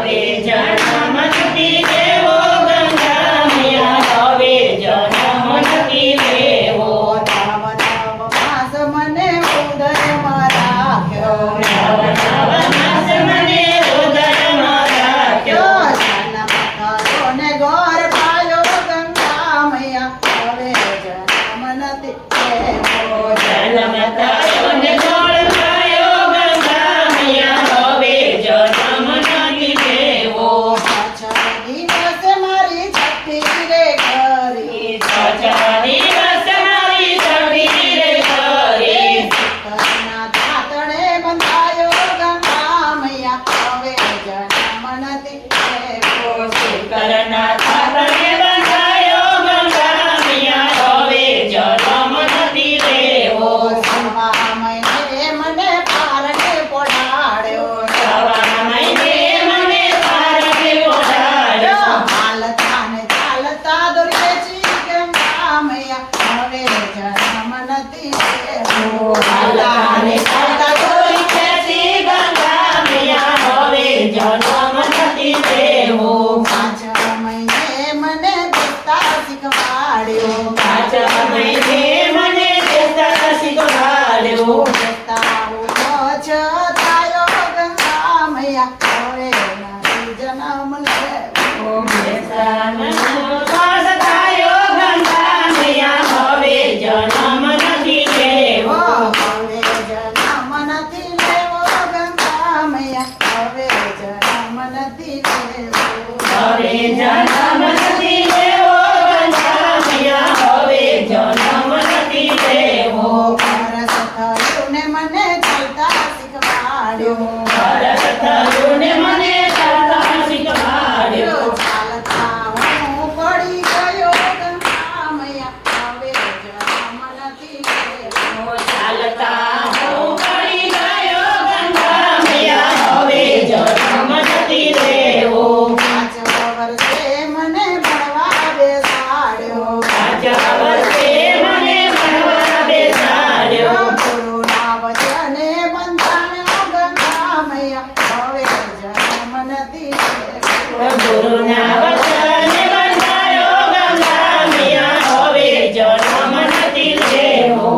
હવે જન્મ નથી લેવો ગંગા મૈયા હવે જન્મ નથી લેવો નવ નવ માસ મને ઉદયમાં રાખ્યો નવ નવ માસ મને ઉદયમાં રાખ્યો જન્મ થયો ને ગોર પાયો ગંગા મૈયા હવે જન્મ નથી લેવો જન્મ થયો ને ગોળ પાયો ગંગા મૈયા હવે જન્મ નથી લેવો પાછળ દિવસે મારી છઠ્ઠી રે કરી છઠ્ઠા દિવસ મારી છઠ્ઠી રે કરી કરના દાંતણે બંધાયો ગંગા મૈયા હવે જન્મ નથી લેવો કરના થાપણે બંધાયો ગંગા મૈયા હવે જન્મ નથી લેવો સવા મહિને મને પારણે પોઢાડ્યો સવા મહિને મને પારણે ઓઢાડ્યો હાલતા ને ચાલતા દોરેચી ગંગા મૈયા હવે જન્મ નથી લેવો હાલાને ચાલતા દોરી ખેંચી ગંગા મૈયા હવે જન્મ નથી લેવો 5 મહિને મને દેતા શીખવાડ્યો 5 મહિને મને દેતા શીખવાડ્યો દેતા ઉભો થયો ગંગા મૈયા હવે નથી જન્મ લેવો પાસ થયો ગંગા મૈયા હવે જન્મ નથી લેવો હવે જન્મ નથી લેવો ગંગા મૈયા હવે જન્મ નથી લેવો હવે જન્મ નથી લેવો ગંગા મૈયા હવે જન્મ નથી લેવો વરસ થયું ને મને ચાલતા શીખવાડ્યો ભરત થયું ને મને ચાલતા શીખવાડ્યો ચાલતા હું પડી ગયો ગંગા મૈયા હવે જન્મ નથી લેવો ચાલતા હું પડી ગયો ગંગા મૈયા હવે જન્મ નથી લેવો 5 વર્ષે મને ભણવા બેસાડ્યો 5 વર્ષે મને ભણવા બેસાડ્યો ગુરુના વચને બંધાણ્યો ગંગા મૈયા હવે જન્મ નથી લેવો ગુરુના વચને બંધાયો ગંગા મૈયા હવે જન્મ નથી લેવો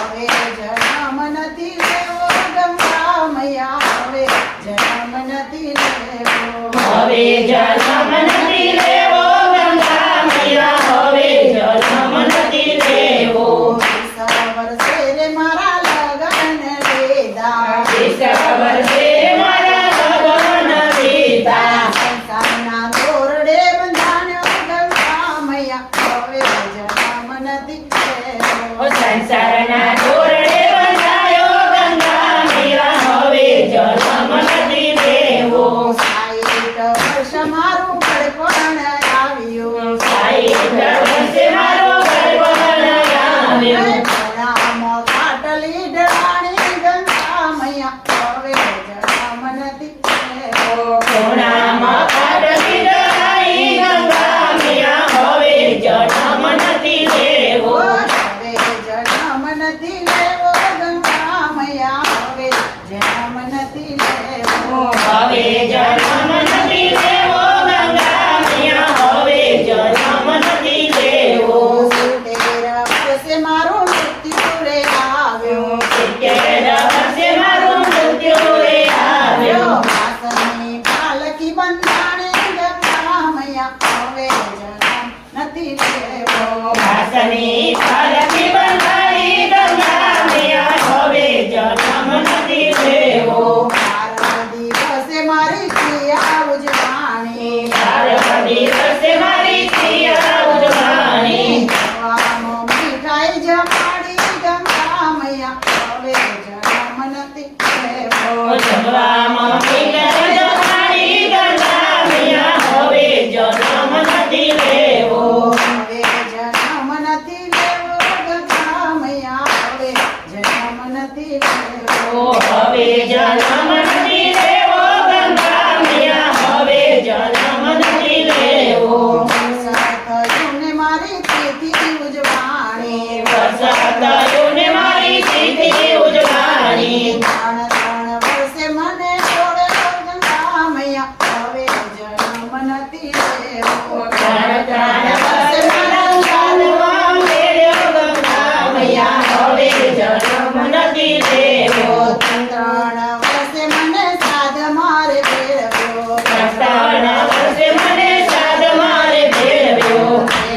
હવે જન્મ નથી લેવો ગંગા મૈયા હવે જન્મ નથી લેવો હવે જન્મ નથી લેવો ગંગા મૈયા હવે જન્મ નથી લેવો 20 વર્ષે રે મારા લગન લીધા 20 વર્ષે મારા લગ્ન લીધા સંસારના દોરડે બંધાણ્યો ગંગા મૈયા હવે જન્મ નથી લેવો સંસારના દોરડે બંધાયો ગંગા મૈયા હવે જન્મ નથી લેવો 60 વર્ષ મારું ઘડપણ આવ્યું 60 વર્ષે મારો ગર્ભણ આવ્યો રામ ખાટલી ડળાણી ગંગા મૈયા હવે જન્મ નથી લેવો કોણામાં પાટલી ડળાઈ ગંગા મૈયા હવે જન્મ નથી લેવો હવે જન્મ નથી લેવો ગંગા મૈયા હવે જન્મ નથી લેવો હવે જન્મ નથી લેવો ગંગા મૈયા હવે જન્મ નથી લેવો 70 વર્ષે મારું મૃત્યુ રે આવ્યો 70 વર્ષે મારું મૃત્યુ રે આવ્યો વાસની પાલકી બંધાણી ગંગા મૈયા હવે જન્મ નથી લેવો વાસની પાલકી બંધાઈ ગંગા મૈયા હવે જન્મ નથી લેવો 12 દિવસે મારી ક્રિયા ઉજવાણી 12 દિવસે મારી ક્રિયા ઉજવાણી જવામાં મીઠાઈ જમાડી ગંગા મૈયા હવે જન્મ નથી લેવો જમવામાં મીઠાઈ જમાડી ગંગા મૈયા હવે જન્મ નથી લેવો હવે જન્મ નથી લેવો નથી લેવો. ત્રણ ત્રણ વર્ષમાં સાધવા મેળ્યો ગંગા મૈયા હવે જન્મ નથી લેવો. ત્રણ વર્ષે મને સાધ મારે ફેરવ્યો. ત્રણ વર્ષે મને સાદ મારે ભેળવ્યો.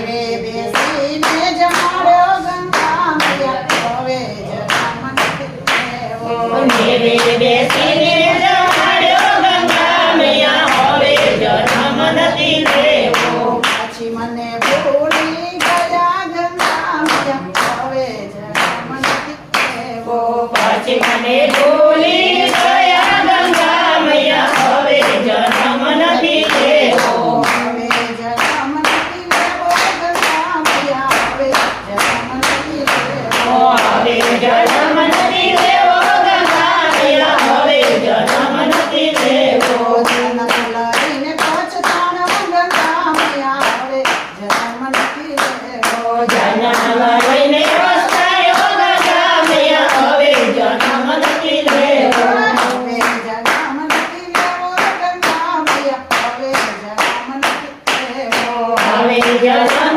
દેવે બેસીને જમાડ્યો ગંગા મૈયા હવે જન્મ નથી લેવો. નેવે બેસીને જમાડ્યો ગંગા મૈયા હવે જન્મ નથી લેવો. પછી મને ભૂલી ગયા ગંગા મૈયા હવે જન્મ નથી લેવો. પછી મને ભૂલી ગયા ગંગા મૈયા હવે જન્મ નથી લેવો. હવે જન્મ નથી લેવો ગંગા મૈયા હવે જન્મ નથી લેવો. હવે જન્મ નથી લેવો ગંગા મૈયા હવે જન્મ નથી લેવો. જન્મ લઈને પછતાણો ગંગા મૈયા હવે જન્મ નથી લેવો. જન્મ લઈને પછતાયો ગંગા મૈયા હવે જન્મ નથી લેવો. હવે જન્મ નથી લેવો ગંગા મૈયા હવે જન્મ નથી લેવો. હવે જન્મ